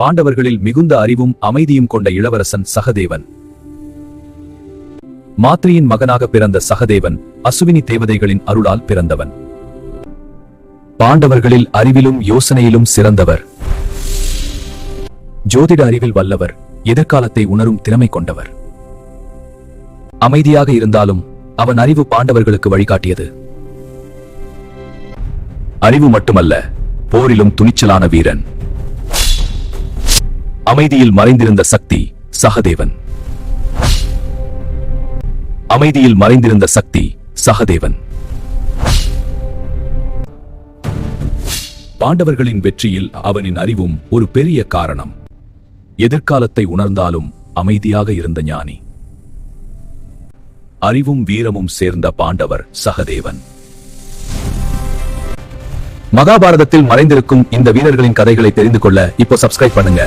பாண்டவர்களில் மிகுந்த அறிவும் அமைதியும் கொண்ட இளவரசன் சகதேவன். மாத்ரியின் மகனாக பிறந்த சகதேவன் அசுவினி தேவதைகளின் அருளால் பிறந்தவன். பாண்டவர்களில் அறிவிலும் யோசனையிலும் சிறந்தவர். ஜோதிட அறிவில் வல்லவர். எதிர்காலத்தை உணரும் திறமை கொண்டவர். அமைதியாக இருந்தாலும் அவன் அறிவு பாண்டவர்களுக்கு வழிகாட்டியது. அறிவு மட்டுமல்ல, போரிலும் துணிச்சலான வீரன். அமைதியில் மறைந்திருந்த சக்தி சகதேவன். அமைதியில் மறைந்திருந்த சக்தி சகதேவன். பாண்டவர்களின் வெற்றியில் அவனின் அறிவும் ஒரு பெரிய காரணம். எதிர்காலத்தை உணர்ந்தாலும் அமைதியாக இருந்த ஞானி. அறிவும் வீரமும் சேர்ந்த பாண்டவர் சகதேவன். மகாபாரதத்தில் மறைந்திருக்கும் இந்த வீரர்களின் கதைகளை தெரிந்து கொள்ள இப்போ சப்ஸ்கிரைப் பண்ணுங்க.